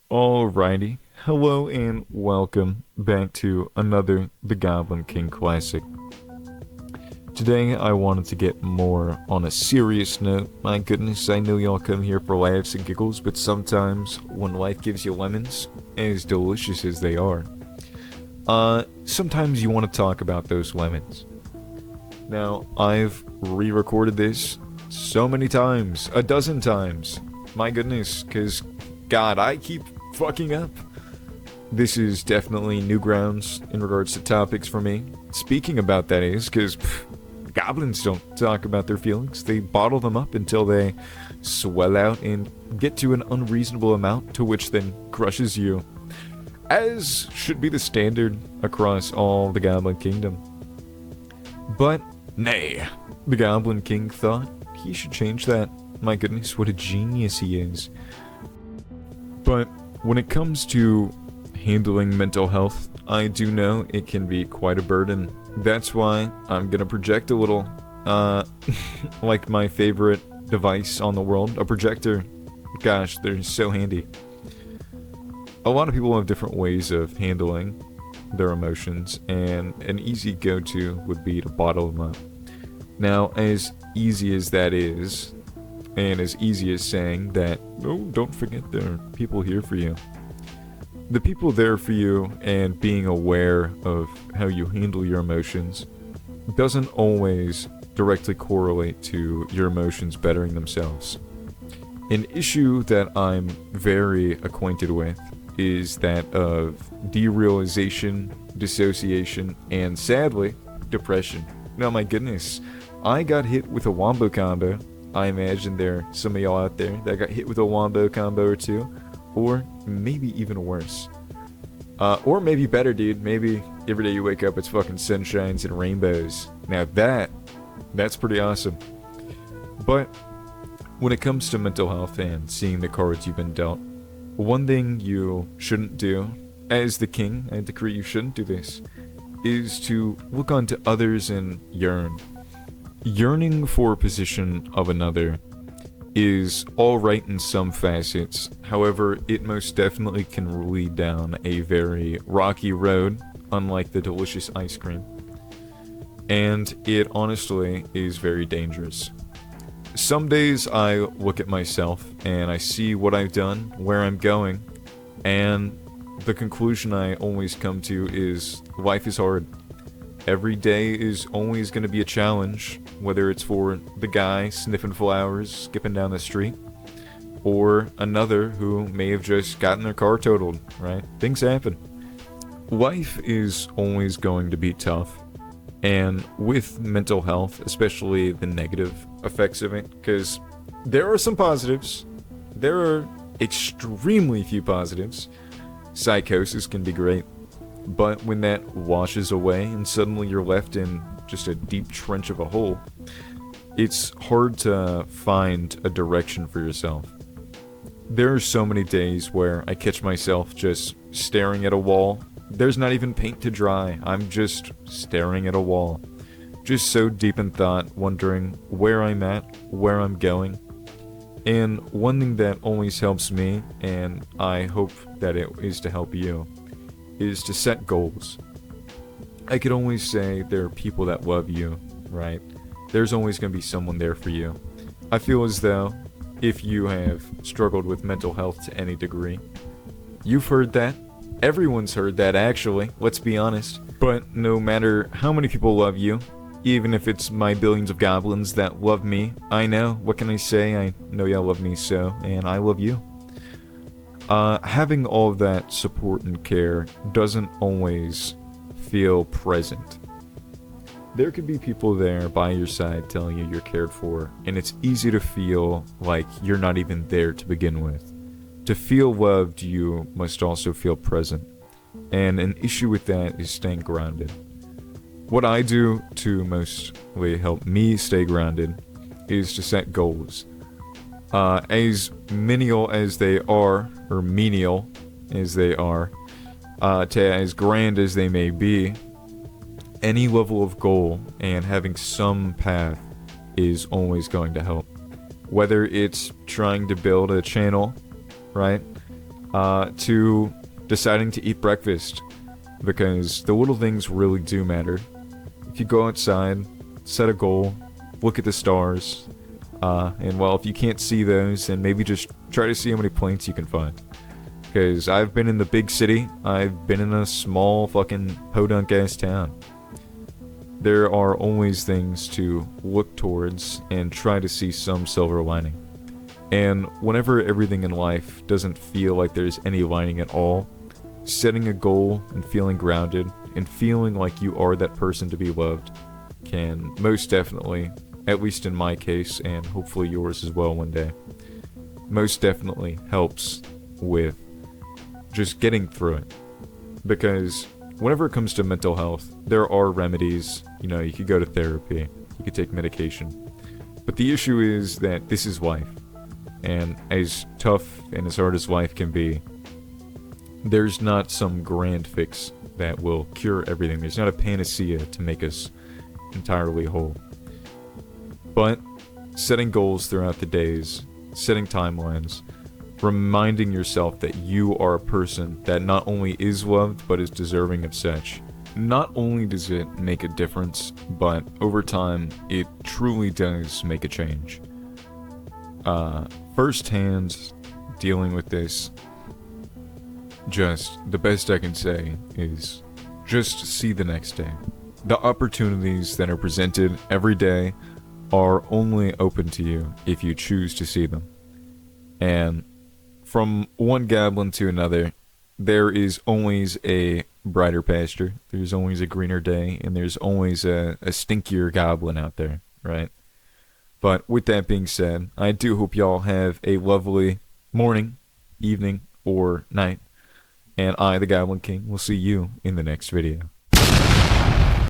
Alrighty, hello and welcome back to another The Goblin King Classic. Today I wanted to get more on a serious note. My goodness, I know y'all come here for laughs and giggles, but sometimes when life gives you lemons, as delicious as they are, sometimes you want to talk about those lemons. Now, I've re-recorded this so many times, a dozen times. My goodness, because God, I keep fucking up. This is definitely new grounds in regards to topics for me. Speaking about that is, because goblins don't talk about their feelings. They bottle them up until they swell out and get to an unreasonable amount, to which then crushes you. As should be the standard across all the Goblin Kingdom. But, nay, the Goblin King thought he should change that. My goodness, what a genius he is. But when it comes to handling mental health, I do know it can be quite a burden. That's why I'm gonna project a little, like my favorite device on the world, a projector. Gosh, they're so handy. A lot of people have different ways of handling their emotions, and an easy go-to would be to bottle them up. Now, as easy as that is, and as easy as saying that, oh, don't forget there are people here for you. The people there for you and being aware of how you handle your emotions doesn't always directly correlate to your emotions bettering themselves. An issue that I'm very acquainted with is that of derealization, dissociation, and sadly, depression. Now, my goodness, I got hit with a wombo combo. I imagine there are some of y'all out there that got hit with a wombo combo or two, or maybe even worse. Or maybe better, dude. Maybe every day you wake up it's fucking sunshines and rainbows. Now that's pretty awesome. But when it comes to mental health and seeing the cards you've been dealt, one thing you shouldn't do, as the king, I decree you shouldn't do this, is to look onto others and yearn. Yearning for a position of another is alright in some facets, however, it most definitely can lead down a very rocky road, unlike the delicious ice cream. And it honestly is very dangerous. Some days I look at myself and I see what I've done, where I'm going, and the conclusion I always come to is life is hard. Every day is always going to be a challenge, whether it's for the guy sniffing flowers, skipping down the street, or another who may have just gotten their car totaled, right? Things happen. Life is always going to be tough, and with mental health, especially the negative effects of it, because there are some positives, there are extremely few positives. Psychosis can be great. But when that washes away and suddenly you're left in just a deep trench of a hole, it's hard to find a direction for yourself. There are so many days where I catch myself just staring at a wall. There's not even paint to dry. I'm just staring at a wall. Just so deep in thought, wondering where I'm at, where I'm going. And one thing that always helps me, and I hope that it is to help you, is to set goals. I could always say there are people that love you, right? There's always going to be someone there for you. I feel as though if you have struggled with mental health to any degree, you've heard that. Everyone's heard that, actually, let's be honest. But no matter how many people love you, even if it's my billions of goblins that love me, I know, what can I say? I know y'all love me so, and I love you. Having all of that support and care doesn't always feel present. There could be people there by your side telling you you're cared for, and it's easy to feel like you're not even there to begin with. To feel loved, you must also feel present, and an issue with that is staying grounded. What I do to mostly help me stay grounded is to set goals. As menial as they are, or menial as they are, to as grand as they may be, any level of goal and having some path is always going to help. Whether it's trying to build a channel, right? to deciding to eat breakfast, because the little things really do matter. If you go outside, set a goal, look at the stars, and well, if you can't see those, then maybe just try to see how many planes you can find. Because I've been in the big city, I've been in a small fucking podunk-ass town. There are always things to look towards and try to see some silver lining. And whenever everything in life doesn't feel like there's any lining at all, setting a goal and feeling grounded and feeling like you are that person to be loved can most definitely, at least in my case and hopefully yours as well one day, most definitely helps with just getting through it. Because whenever it comes to mental health, there are remedies. You know, you could go to therapy, you could take medication. But the issue is that this is life. And as tough and as hard as life can be, there's not some grand fix that will cure everything. There's not a panacea to make us entirely whole. But setting goals throughout the days, setting timelines, reminding yourself that you are a person that not only is loved, but is deserving of such. Not only does it make a difference, but over time, it truly does make a change. Firsthand, dealing with this, just the best I can say is just see the next day. The opportunities that are presented every day are only open to you if you choose to see them. And from one goblin to another, there is always a brighter pasture, there's always a greener day, and there's always a stinkier goblin out there, right? But with that being said, I do hope y'all have a lovely morning, evening, or night, and I, the Goblin King, will see you in the next video.